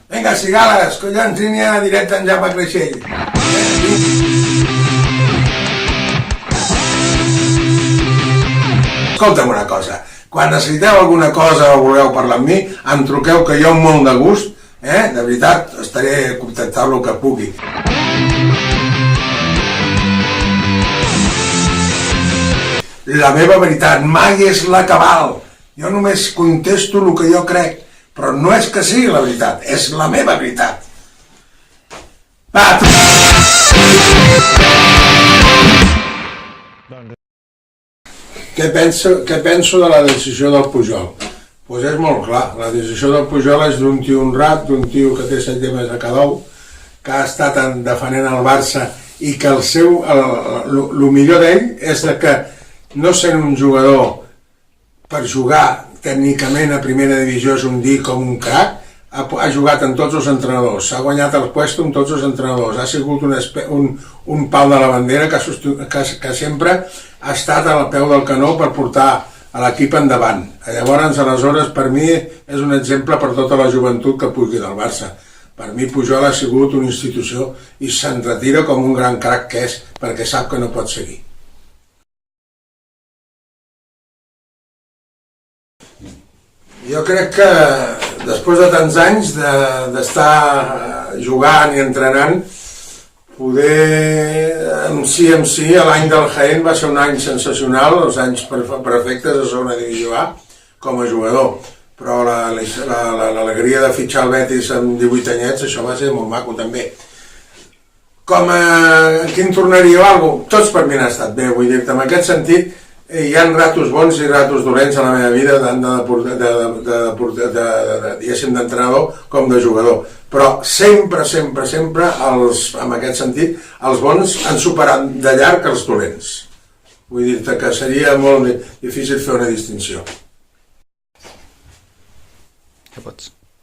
Vinga, cigales, collons, línia directa en Jaume Creixell. Escolta'm una cosa, quan necessiteu alguna cosa o voleu parlar amb mi, em truqueu, que jo amb molt de gust, de veritat, estaré a contactar el que pugui. La meva veritat mai és la cabal. Jo només contesto el que jo crec, però no és que sigui la veritat, és la meva veritat. Va, Què penso de la decisió del Pujol? Doncs és molt clar, la decisió del Pujol és d'un tio honrat, d'un tio que té 7 temes a cada un, que ha estat defendent el Barça i que el millor d'ell és que no sent un jugador per jugar tècnicament a primera divisió és un dir com un crac, ha jugat amb tots els entrenadors, s'ha guanyat el puesto amb tots els entrenadors, ha sigut un pal de la bandera que sempre ha estat al peu del canó per portar a l'equip endavant. Llavors, aleshores, per mi és un exemple per tota la joventut que pugui del Barça. Per mi Pujol ha sigut una institució i se'n retira com un gran crac que és, perquè sap que no pot seguir. Jo crec que després de tants anys d'estar jugant i entrenant, poder en si l'any del Jaén va ser un any sensacional, els anys perfectes de segona divisió A com a jugador, però l'alegria de fitxar el Betis amb 18 anyets, això va ser molt maco també. Com a quin tornaria o alguna cosa? Tots per mi han estat bé, vull dir-te, en aquest sentit hi ha ratos bons i ratos dolents a la meva vida, tant d'entrenador com de jugador. Però sempre, en aquest sentit, els bons han superat de llarg els dolents. Vull dir-te que seria molt difícil fer una distinció.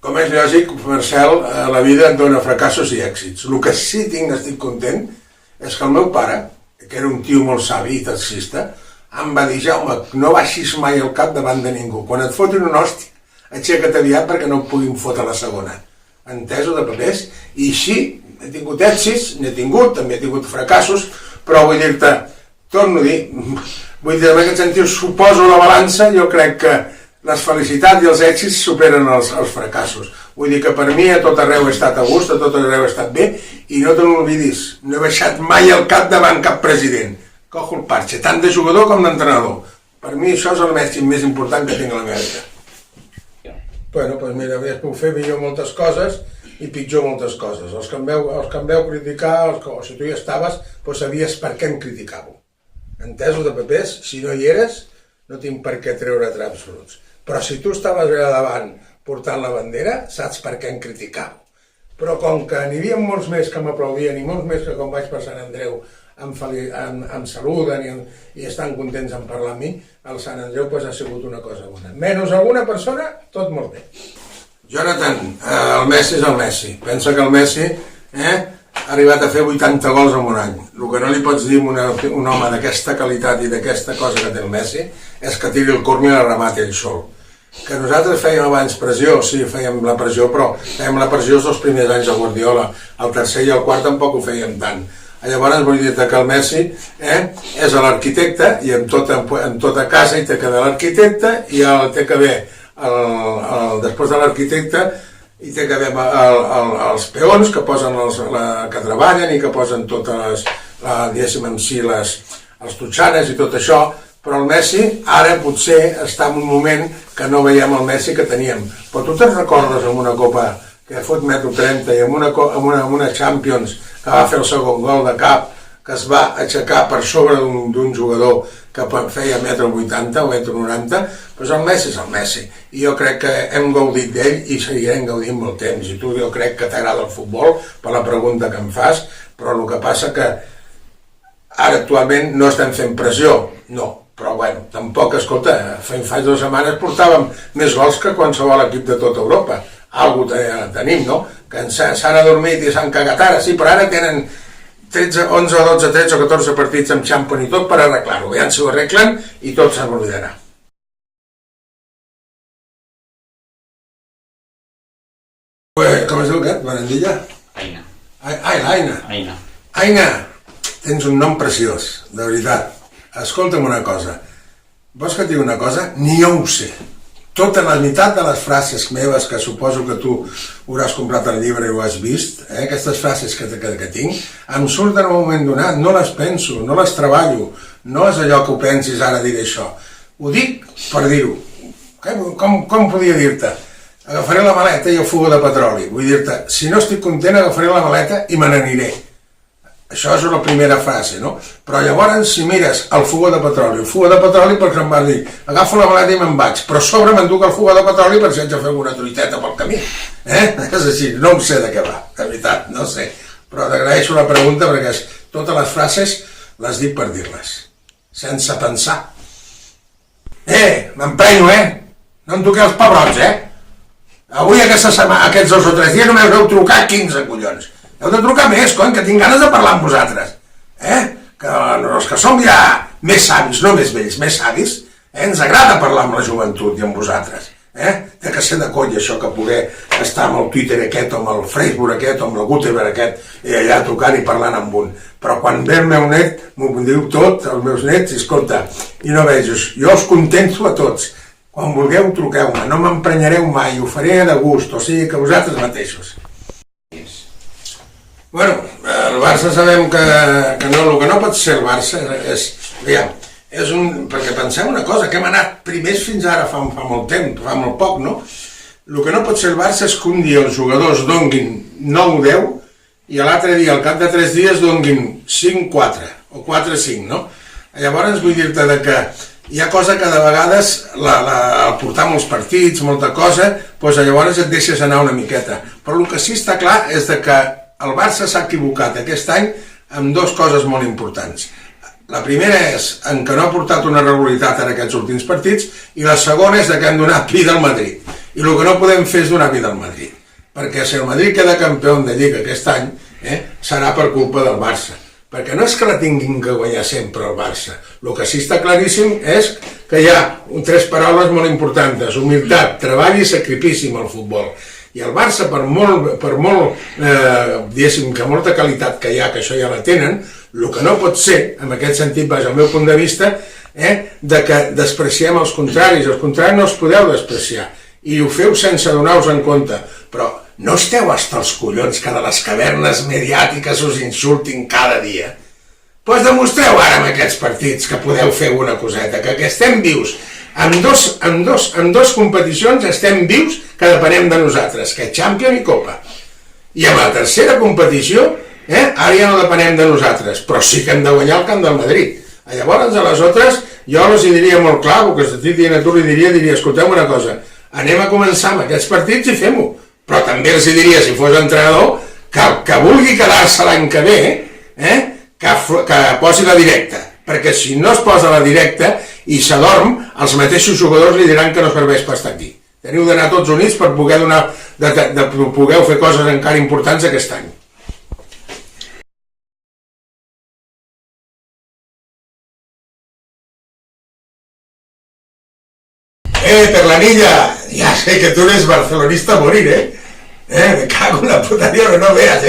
Com és lògic, Marcel, la vida et dona fracassos i èxits. El que sí estic content és que el meu pare, que era un tio molt savi i taxista, em va dir: Jaume, no baixis mai el cap davant de ningú. Quan et fotin una hòstia, aixeca't aviat perquè no em puguin fotre la segona. Entesos de papers? I sí, he tingut èxits, n'he tingut, també he tingut fracassos, però vull dir-te, torno a dir, vull dir, en aquest sentit, suposo la balança, jo crec que les felicitats i els èxits superen els fracassos. Vull dir que per mi a tot arreu he estat a gust, a tot arreu he estat bé, i no te n'oblidis, no he baixat mai el cap davant cap president. Cojo el parxe, tant de jugador com d'entrenador. Per mi això és el mèrit més important que tinc a la meva vida. Bueno, doncs mira, puc fer millor moltes coses i pitjor moltes coses. Els que em veu criticar, o si tu hi estaves, doncs sabies per què em criticàveu. Entesos de papers, si no hi eres, no tinc per què treure traps bruts. Però si tu estaves allà davant portant la bandera, saps per què em criticàveu. Però com que n'hi havia molts més que m'aplaudien i molts més que quan vaig per Sant Andreu em saluden i estan contents en parlar amb mi, el Sant Andreu ha sigut una cosa bona. Menys alguna persona, tot molt bé. Jonathan, el Messi és el Messi. Pensa que el Messi ha arribat a fer 80 gols en un any. El que no li pots dir a un home d'aquesta qualitat i d'aquesta cosa que té el Messi és que tiri el corn i la remati ell sol. Que nosaltres fèiem abans pressió, sí, fèiem la pressió, però fèiem la pressió els primers anys de Guardiola. El tercer i el quart tampoc ho fèiem tant. Llavors vull dir que el Messi és l'arquitecte i en tota casa hi té que haver l'arquitecte i té que haver, després de l'arquitecte, hi té que haver els peons que treballen i que posen totes, diguéssim, en si les totxanes i tot això, però el Messi ara potser està en un moment que no veiem el Messi que teníem. Però tu te'n recordes amb una copa que fot 1,30 m i amb una Champions que va fer el segon gol de cap, que es va aixecar per sobre d'un jugador que feia 1,80 m o 1,90 m, doncs el Messi és el Messi. I jo crec que hem gaudit d'ell i seguirem gaudint molt temps. I tu jo crec que t'agrada el futbol, per la pregunta que em fas, però el que passa que ara actualment no estem fent pressió, no. Però bueno, tampoc, escolta, fa 2 setmanes portàvem més gols que qualsevol equip de tota Europa. Algú tenim, no? Que s'han adormit i s'han cagat ara, sí, però ara tenen 11, 12, 13 o 14 partits amb Champions i tot per arreglar-ho. Aviam si ho arreglen i tot s'oblidarà. Com es diu aquest, Benandilla? Aina. L'Aina. Aina. Aina, tens un nom preciós, de veritat. Escolta'm una cosa. Vols que et digui una cosa? Ni jo ho sé. Tota la meitat de les frases meves, que suposo que tu hauràs comprat el llibre i ho has vist, aquestes frases que tinc, em surten en un moment donat, no les penso, no les treballo, no és allò que ho pensis, ara diré això. Ho dic per dir-ho. Com podia dir-te? Agafaré la maleta i el fuga de petroli. Vull dir-te, si no estic content, agafaré la maleta i me n'aniré. Això és la primera frase, no? Però llavors, si mires el fuga de petroli perquè em vas dir, agafo la maleta i me'n vaig, però a sobre m'enduc el fuga de petroli per si haig de fer alguna truiteta pel camí. És així, no em sé de què va, de veritat, no sé. Però t'agraeixo la pregunta perquè totes les frases les dic per dir-les, sense pensar. M'empenyo, no em toqueu els pebrots, Avui, aquests 2 o 3 dies, només heu trucat 15 collons. Heu de trucar més, cony, que tinc ganes de parlar amb vosaltres. Que els que som ja més savis, no més vells, més savis, ens agrada parlar amb la joventut i amb vosaltres. Té que ser de coll això, que poder estar amb el Twitter aquest, o amb el Facebook aquest, o amb el Gutenberg aquest, i allà tocant i parlant amb un. Però quan ve el meu net, m'ho diu tot, els meus nets, i escolta, i no vegis, jo els contento a tots. Quan vulgueu, truqueu-me, no m'emprenyareu mai, ho faré de gust, o sigui que vosaltres mateixos. Bueno, el Barça sabem que no, el que no pot ser el Barça és, perquè pensem una cosa, que hem anat primers fins ara fa molt temps, fa molt poc, no? El que no pot ser el Barça és que un dia els jugadors donguin 9-10 i l'altre dia, al cap de 3 dies, donguin 5-4 o 4-5, no? Llavors vull dir-te que hi ha cosa que de vegades, al portar molts partits, molta cosa, doncs llavors et deixes anar una miqueta. Però el que sí està clar és que el Barça s'ha equivocat aquest any amb 2 coses molt importants. La primera és en que no ha portat una regularitat en aquests últims partits i la segona és que han donat vida al Madrid. I el que no podem fer és donar vida al Madrid. Perquè si el Madrid queda campió de Lliga aquest any, serà per culpa del Barça. Perquè no és que la tinguin que guanyar sempre el Barça. El que sí està claríssim és que hi ha 3 paraules molt importants: humilitat, treball i sacrifici al futbol. I el Barça, per molt, diguéssim, que molta qualitat que hi ha, que això ja la tenen, el que no pot ser, en aquest sentit, vaja, al meu punt de vista, de que despreciem els contraris no els podeu despreciar, i ho feu sense donar-vos en compte, però no esteu hasta els collons que de les cavernes mediàtiques us insultin cada dia? Doncs demostreu ara amb aquests partits que podeu fer una coseta, que estem vius. En dos competicions estem vius que depenem de nosaltres, que és Champions i Copa. I amb la tercera competició, ara ja no depenem de nosaltres, però sí que hem de guanyar el camp del Madrid. Llavors, a les altres, jo els diria molt clar, o que estic dient a tu li diria, escolteu una cosa, anem a començar amb aquests partits i fem-ho. Però també els diria, si fos entrenador, que vulgui quedar-se l'any que ve, que posi la directa. Perquè si no es posa la directa i s'adorm, els mateixos jugadors li diran que no serveix per estar aquí. Teniu d'anar tots units per poder fer coses encara importants aquest any. Perlanilla, ya sé que tú eres barcelonista a morir, me cago en la puta Dios, no veas,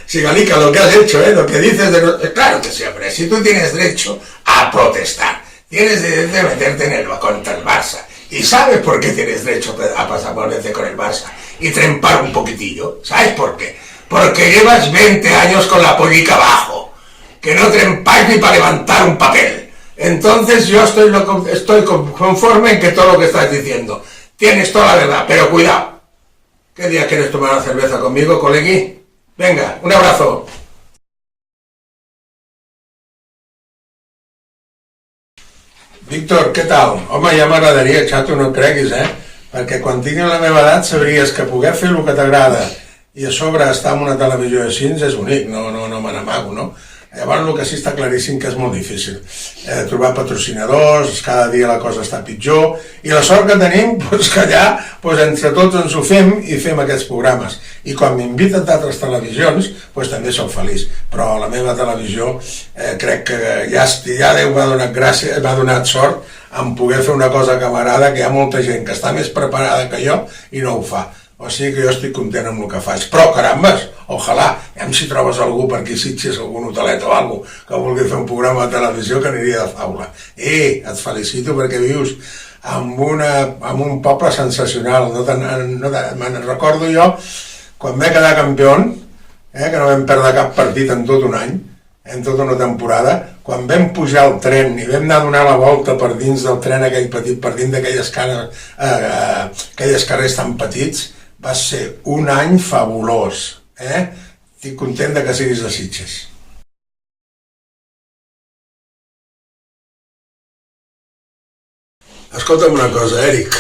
Sigalica, lo que has hecho, lo que dices de... Claro que sí, hombre, si tú tienes derecho a protestar, tienes derecho de meterte contra el Barça, y ¿sabes por qué tienes derecho a pasar por verte con el Barça y trempar un poquitillo? ¿Sabes por qué? Porque llevas 20 años con la pollica abajo, que no trempáis ni para levantar un papel. Entonces yo estoy conforme en que todo lo que estás diciendo, tienes toda la verdad, pero cuidado. ¿Qué día quieres tomar una cerveza conmigo, colegui? Venga, un abrazo. Víctor, què tal? Home, ja m'agradaria, xato, no et creguis, perquè quan tinguis la meva edat sabries que poder fer el que t'agrada i a sobre estar en una televisió així és bonic, no me n'amago, no? Llavors el que sí està claríssim que és molt difícil. Trobar patrocinadors, cada dia la cosa està pitjor, i la sort que tenim és que allà entre tots ens ho fem i fem aquests programes. I quan m'inviten d'altres televisions, també soc feliç. Però la meva televisió crec que ja Déu m'ha donat sort en poder fer una cosa que m'agrada, que hi ha molta gent que està més preparada que jo i no ho fa. O sigui que jo estic content amb el que faig. Però, carambes, ojalà, si trobes algú per aquí Sitges, algun hotelet o alguna cosa, que vulgui fer un programa de televisió, que aniria de faula. Et felicito perquè vius en un poble sensacional. Me'n recordo jo, quan vam quedar campió, que no vam perdre cap partit en tot un any, en tota una temporada, quan vam pujar al tren i vam anar a donar la volta per dins del tren aquell petit, per dins d'aquelles carrers tan petits, va ser un any fabulós. Estic content que siguis de Sitges. Escolta'm una cosa, Eric.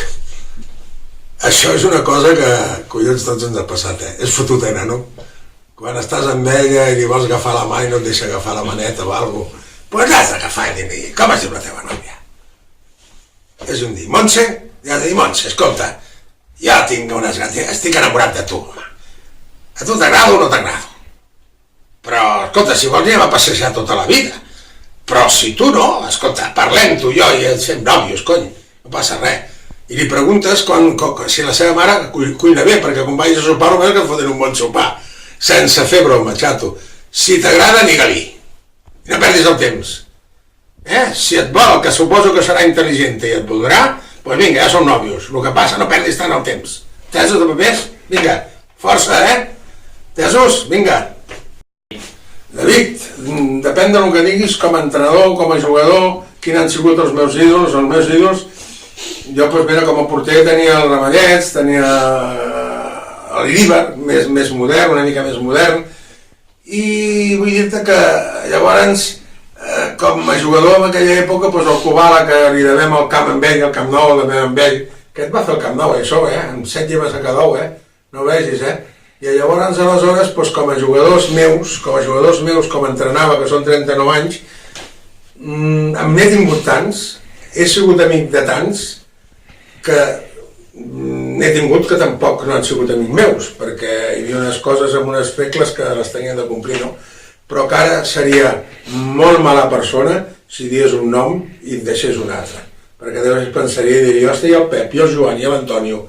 Això és una cosa que, collons, tots ens ha passat, És fotutena, no? Quan estàs amb ella i li vols agafar la mà i no et deixa agafar la maneta o alguna cosa, doncs l'has d'agafar i dir, com es diu la teva nòvia? És un dir, Montse? I has de dir, Montse, escolta, jo tinc unes ganes, estic enamorat de tu, home. A tu t'agrado o no t'agrado? Però, escolta, si vols anem a passejar tota la vida. Però si tu no, escolta, parlem tu i jo i fem nòvios, cony, no passa res. I li preguntes si la seva mare cuina bé, perquè quan vagis a sopar només que et foten un bon sopar. Sense fer broma, xato. Si t'agrada, digue-li. No perdis el temps. Si et vol, que suposo que serà intel·ligent i et voldrà, doncs vinga, ja som nòvios. El que passa, no perdis tant el temps. Tesos de papers? Vinga, força, Tesos, vinga. David, depèn del que diguis, com a entrenador, com a jugador, quins han sigut els meus ídols. Els meus ídols, jo, mira, com a porter tenia el Ramallets, tenia l'Iríbar, més modern, una mica més modern, i vull dir-te que llavors, com a jugador en aquella època, el Kubala, que li devem el camp amb ell, el Camp Nou, el devem amb ell, aquest va fer el Camp Nou, això, amb 7 lleves a cada 1, no ho vegis, I llavors, aleshores, com a jugadors meus, com entrenava, que són 39 anys, n'he tingut tants, he sigut amic de tants, que n'he tingut que tampoc no han sigut amics meus, perquè hi havia unes coses amb unes regles que les tenien de complir, no? Però que ara seria molt mala persona si dies un nom i et deixés un altre. Perquè llavors pensaria i diria, hòstia, i el Pep, i el Joan, i l'Antonio.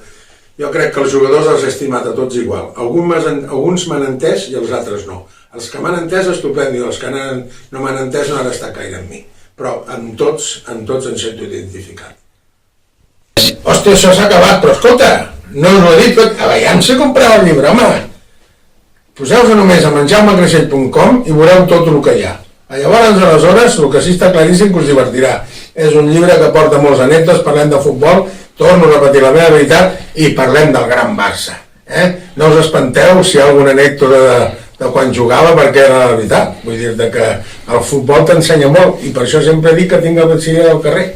Jo crec que els jugadors els he estimat a tots igual. Alguns m'han entès i els altres no. Els que m'han entès, estupend, i els que no m'han entès no han estat gaire amb mi. Però amb tots em sento identificat. Hòstia, això s'ha acabat, però escolta, no us ho he dit, aviam si compreu el llibre, home. Poseu-vos només a menjarmacreixell.com i veureu tot el que hi ha. Llavors, aleshores, el que sí està claríssim que us divertirà. És un llibre que porta molts anècdotes, parlem de futbol, torno a repetir la meva veritat, i parlem del gran Barça. No us espanteu si hi ha alguna anècdota de quan jugava, perquè era la veritat. Vull dir que el futbol t'ensenya molt, i per això sempre dic que tinc el batxiller al carrer.